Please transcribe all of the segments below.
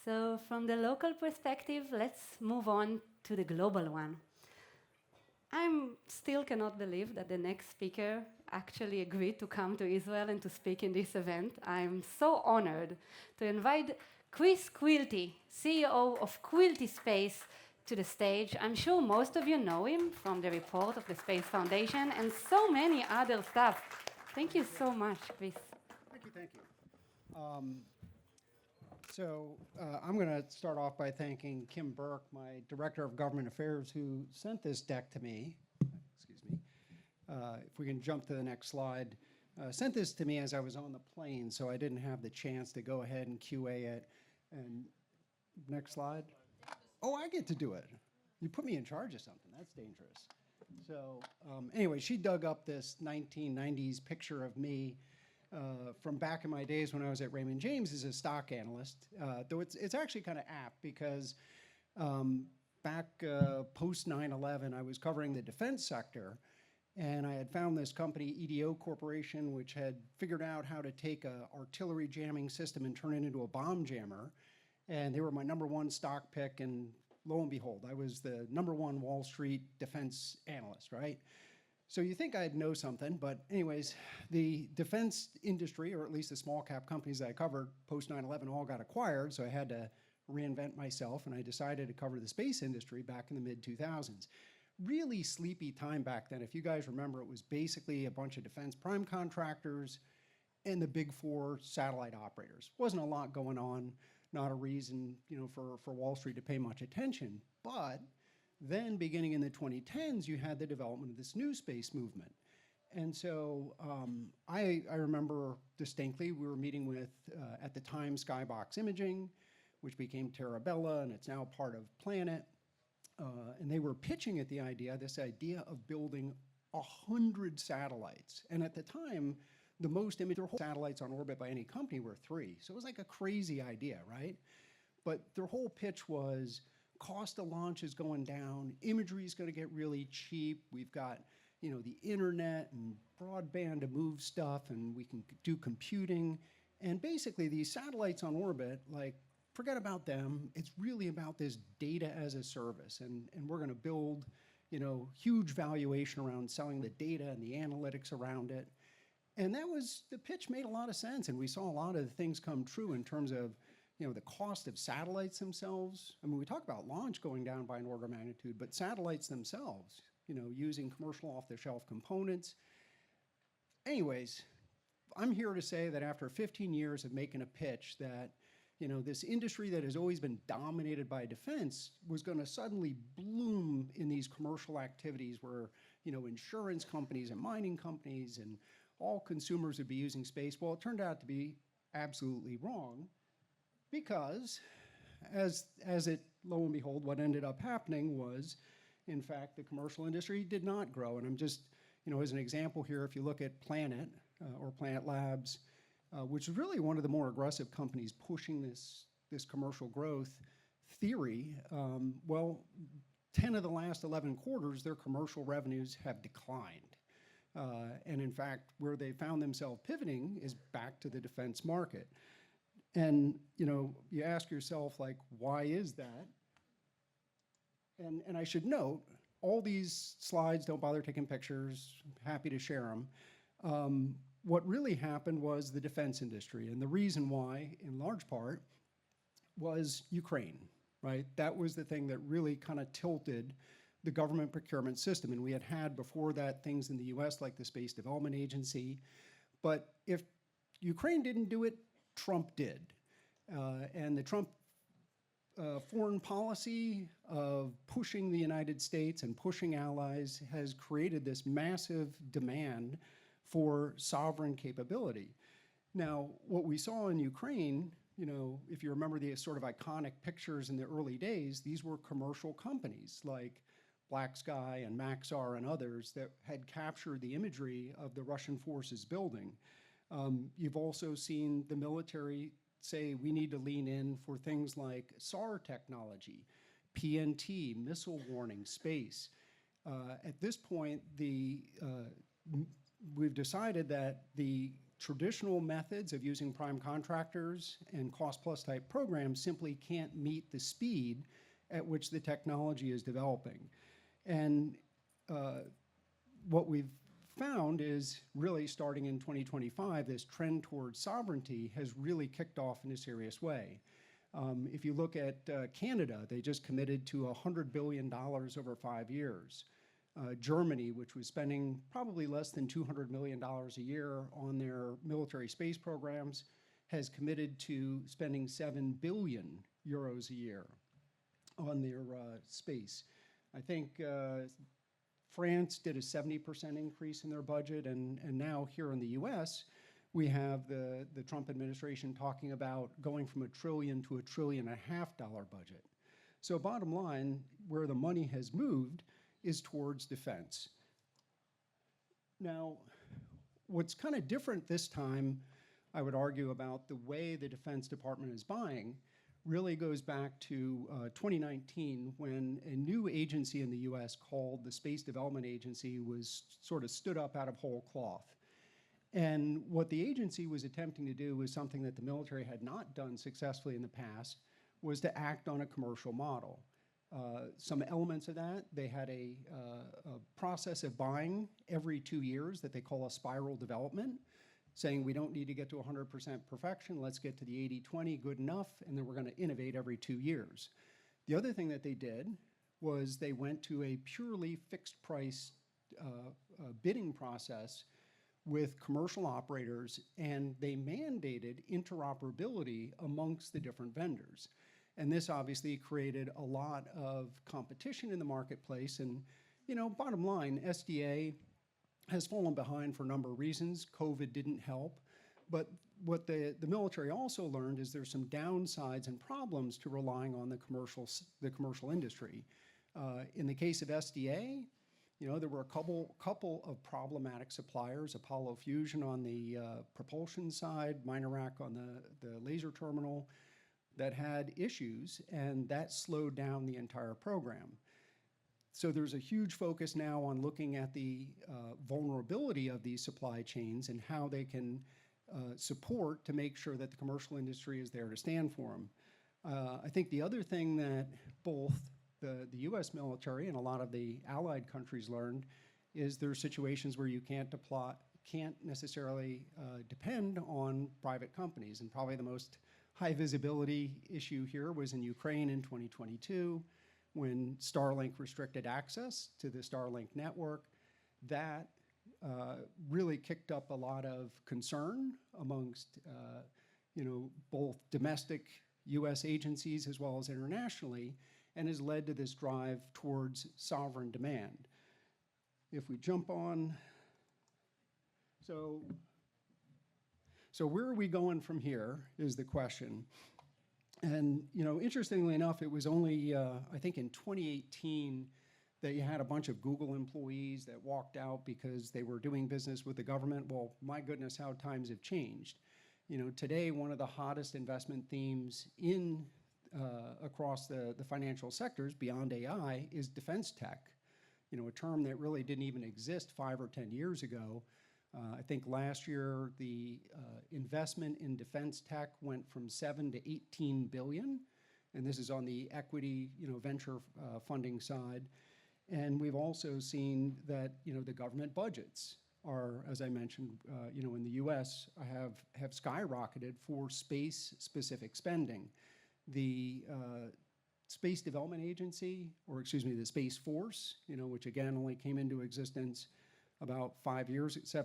So from the local perspective, let's move on to the global one. I still cannot believe that the next speaker actually agreed to come to Israel and to speak in this event. I'm so honored to invite Chris Quilty, CEO of Quilty Space, to the stage. I'm sure most of you know him from the report of the Space Foundation and so many other stuff. Thank you so much, Chris. Thank you. I'm going to start off by thanking Kim Burke, my Director of Government Affairs, who sent this deck to me. Excuse me. If we can jump to the next slide. Sent this to me as I was on the plane, so I didn't have the chance to go ahead and QA it. And next slide. Oh, I get to do it. You put me in charge of something. That's dangerous. So anyway, she dug up this 1990s picture of me from back in my days when I was at Raymond James as a stock analyst, though it's actually kind of apt because back post 9/11, I was covering the defense sector, and I had found this company, EDO Corporation, which had figured out how to take a artillery jamming system and turn it into a bomb jammer, and they were my #1 stock pick, and lo and behold, I was the #1 Wall Street defense analyst, right? So you think I'd know something, but anyways, the defense industry, or at least the small cap companies that I covered post 9/11 all got acquired, so I had to reinvent myself, and I decided to cover the space industry back in the mid-2000s. Really sleepy time back then. If you guys remember, it was basically a bunch of defense prime contractors and the big four satellite operators. Wasn't a lot going on, not a reason, for Wall Street to pay much attention, but then beginning in the 2010s, you had the development of this new space movement. And so I remember distinctly, we were meeting with, at the time, Skybox Imaging, which became Terabella, and it's now part of Planet. And they were pitching at this idea of building 100 satellites. And at the time, the most satellites on orbit by any company were 3. So it was like a crazy idea, right? But their whole pitch was, cost of launch is going down, imagery is going to get really cheap, we've got the internet and broadband to move stuff, and we can do computing. And basically these satellites on orbit, like, forget about them, it's really about this data as a service, and we're going to build huge valuation around selling the data and the analytics around it. And the pitch made a lot of sense, and we saw a lot of the things come true in terms of the cost of satellites themselves. I mean, we talk about launch going down by an order of magnitude, but satellites themselves, using commercial off-the-shelf components. Anyways, I'm here to say that after 15 years of making a pitch that, this industry that has always been dominated by defense was going to suddenly bloom in these commercial activities where, insurance companies and mining companies and all consumers would be using space. Well, it turned out to be absolutely wrong. Because, as it, lo and behold, what ended up happening was, in fact, the commercial industry did not grow. And I'm just, as an example here, if you look at Planet or Planet Labs, which is really one of the more aggressive companies pushing this commercial growth theory, 10 of the last 11 quarters, their commercial revenues have declined. And in fact, where they found themselves pivoting is back to the defense market. And you ask yourself, like, why is that? And I should note, all these slides, don't bother taking pictures, happy to share them. What really happened was the defense industry, and the reason why, in large part, was Ukraine, right? That was the thing that really kind of tilted the government procurement system. And we had before that things in the US like the Space Development Agency. But if Ukraine didn't do it, Trump did. And the Trump foreign policy of pushing the United States and pushing allies has created this massive demand for sovereign capability. Now, what we saw in Ukraine, if you remember the sort of iconic pictures in the early days, these were commercial companies like Black Sky and Maxar and others that had captured the imagery of the Russian forces building. You've also seen the military say we need to lean in for things like SAR technology, PNT, missile warning, space. At this point, we've decided that the traditional methods of using prime contractors and cost-plus type programs simply can't meet the speed at which the technology is developing. And what we've found is really starting in 2025, this trend towards sovereignty has really kicked off in a serious way. If you look at Canada, they just committed to $100 billion over 5 years. Germany, which was spending probably less than $200 million a year on their military space programs, has committed to spending 7 billion euros a year on their space. I think France did a 70% increase in their budget, and now here in the US, we have the Trump administration talking about going from $1 trillion to $1.5 trillion budget. So bottom line, where the money has moved is towards defense. Now, what's kind of different this time, I would argue, about the way the Defense Department is buying really goes back to 2019, when a new agency in the US called the Space Development Agency was sort of stood up out of whole cloth. And what the agency was attempting to do was something that the military had not done successfully in the past, was to act on a commercial model. Some elements of that, they had a process of buying every 2 years that they call a spiral development, saying we don't need to get to 100% perfection, let's get to the 80-20, good enough, and then we're going to innovate every 2 years. The other thing that they did was they went to a purely fixed price bidding process with commercial operators, and they mandated interoperability amongst the different vendors. And this obviously created a lot of competition in the marketplace. And, you know, bottom line, SDA has fallen behind for a number of reasons. COVID didn't help. But what the military also learned is there's some downsides and problems to relying on the commercial industry. In the case of SDA, you know, there were a couple of problematic suppliers, Apollo Fusion on the propulsion side, Minorak on the laser terminal, that had issues, and that slowed down the entire program. So there's a huge focus now on looking at the vulnerability of these supply chains and how they can support to make sure that the commercial industry is there to stand for them. I think the other thing that both the US military and a lot of the allied countries learned is there are situations where you can't necessarily depend on private companies. And probably the most high visibility issue here was in Ukraine in 2022, when Starlink restricted access to the Starlink network. That really kicked up a lot of concern amongst you know, both domestic US agencies as well as internationally, and has led to this drive towards sovereign demand. If we jump on, so where are we going from here is the question. And, you know, interestingly enough, it was only, I think in 2018, that you had a bunch of Google employees that walked out because they were doing business with the government. Well, my goodness, how times have changed. You know, today, one of the hottest investment themes in across the financial sectors beyond AI is defense tech. You know, a term that really didn't even exist 5 or 10 years ago. I think last year the investment in defense tech went from 7 to 18 billion, and this is on the equity, you know, venture funding side. And we've also seen that, you know, the government budgets are, as I mentioned, you know, in the U.S. have skyrocketed for space-specific spending. The Space Development Agency, or excuse me, the Space Force, you know, which again only came into existence about 7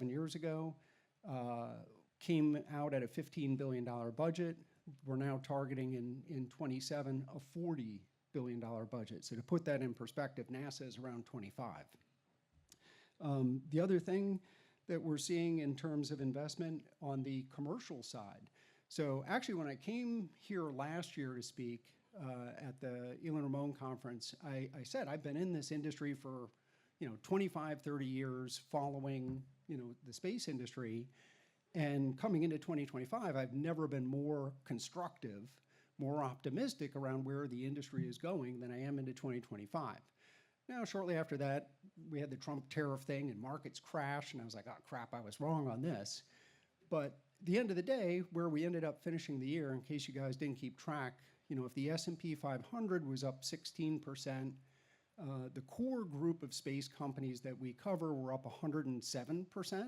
years ago, came out at a $15 billion budget. We're now targeting in 27 a $40 billion budget. So to put that in perspective, NASA is around 25. The other thing that we're seeing in terms of investment on the commercial side. So actually, when I came here last year to speak at the Elon Ramon conference, I said I've been in this industry for 25, 30 years following, the space industry. And coming into 2025, I've never been more constructive, more optimistic around where the industry is going than I am into 2025. Now, shortly after that, we had the Trump tariff thing and markets crashed, and I was like, oh crap, I was wrong on this. But at the end of the day, where we ended up finishing the year, in case you guys didn't keep track, if the S&P 500 was up 16%, the core group of space companies that we cover were up 107%.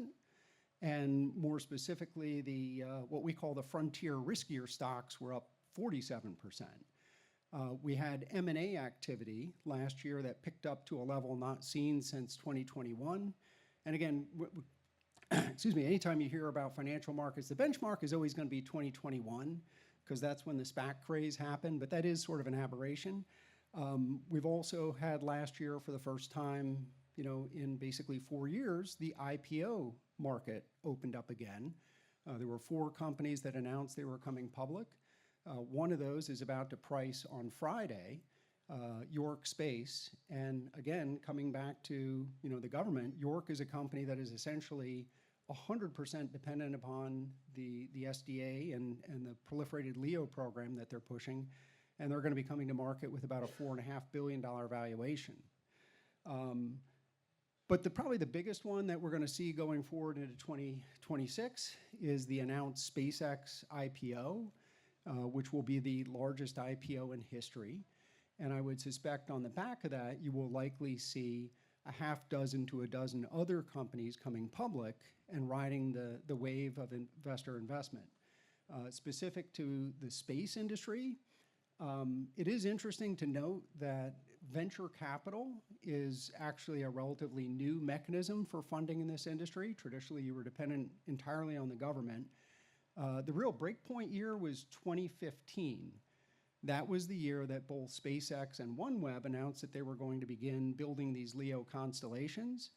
And more specifically, the what we call the frontier riskier stocks were up 47%. We had M&A activity last year that picked up to a level not seen since 2021. And again, excuse me, anytime you hear about financial markets, the benchmark is always going to be 2021 because that's when the SPAC craze happened, but that is sort of an aberration. We've also had last year for the first time, in basically 4 years, the IPO market opened up again. There were 4 companies that announced they were coming public. One of those is about to price on Friday, York Space. And again, coming back to the government, York is a company that is essentially 100% dependent upon the SDA and the proliferated LEO program that they're pushing. And they're going to be coming to market with about a $4.5 billion valuation. But probably the biggest one that we're going to see going forward into 2026 is the announced SpaceX IPO, which will be the largest IPO in history. And I would suspect on the back of that, you will likely see a half dozen to a dozen other companies coming public and riding the wave of investor investment. Specific to the space industry, it is interesting to note that venture capital is actually a relatively new mechanism for funding in this industry. Traditionally, you were dependent entirely on the government. The real breakpoint year was 2015. That was the year that both SpaceX and OneWeb announced that they were going to begin building these LEO constellations.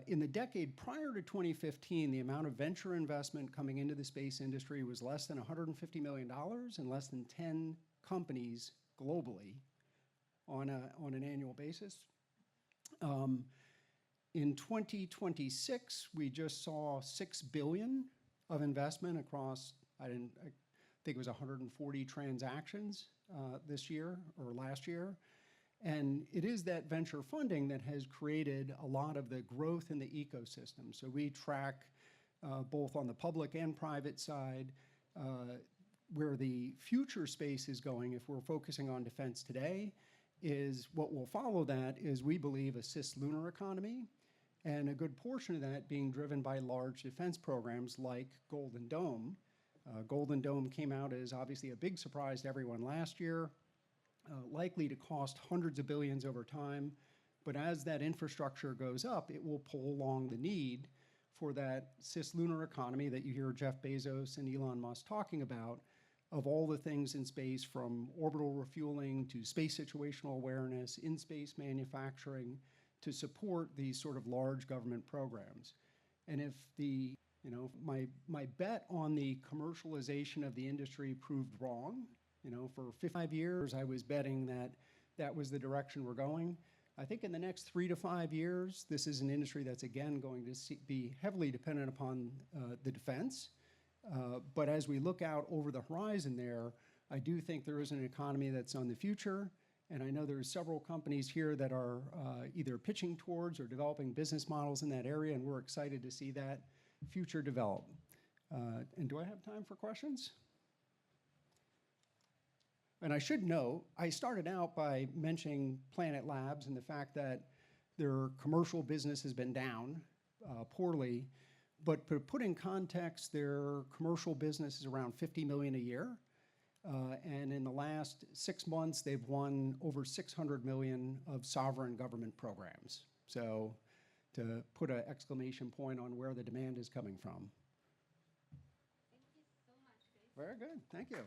In the decade prior to 2015, the amount of venture investment coming into the space industry was less than $150 million and less than 10 companies globally on an annual basis. In 2026, we just saw $6 billion of investment across, I think it was 140 transactions this year or last year. And it is that venture funding that has created a lot of the growth in the ecosystem. So we track both on the public and private side where the future space is going, if we're focusing on defense today, is what will follow that is, we believe, a cislunar economy, and a good portion of that being driven by large defense programs like Golden Dome. Golden Dome came out as obviously a big surprise to everyone last year, likely to cost hundreds of billions over time. But as that infrastructure goes up, it will pull along the need for that cislunar economy that you hear Jeff Bezos and Elon Musk talking about, of all the things in space, from orbital refueling to space situational awareness, in-space manufacturing, to support these sort of large government programs. And if my bet on the commercialization of the industry proved wrong, for 55 years, I was betting that was the direction we're going. I think in the next 3 to 5 years, this is an industry that's again going to be heavily dependent upon the defense. But as we look out over the horizon there, I do think there is an economy that's on the future. And I know there's several companies here that are either pitching towards or developing business models in that area, and we're excited to see that future develop. And do I have time for questions? And I should note, I started out by mentioning Planet Labs and the fact that their commercial business has been down poorly. But to put in context, their commercial business is around $50 million a year. And in the last 6 months, they've won over $600 million of sovereign government programs. So to put an exclamation point on where the demand is coming from. Thank you so much, Chris. Very good. Thank you.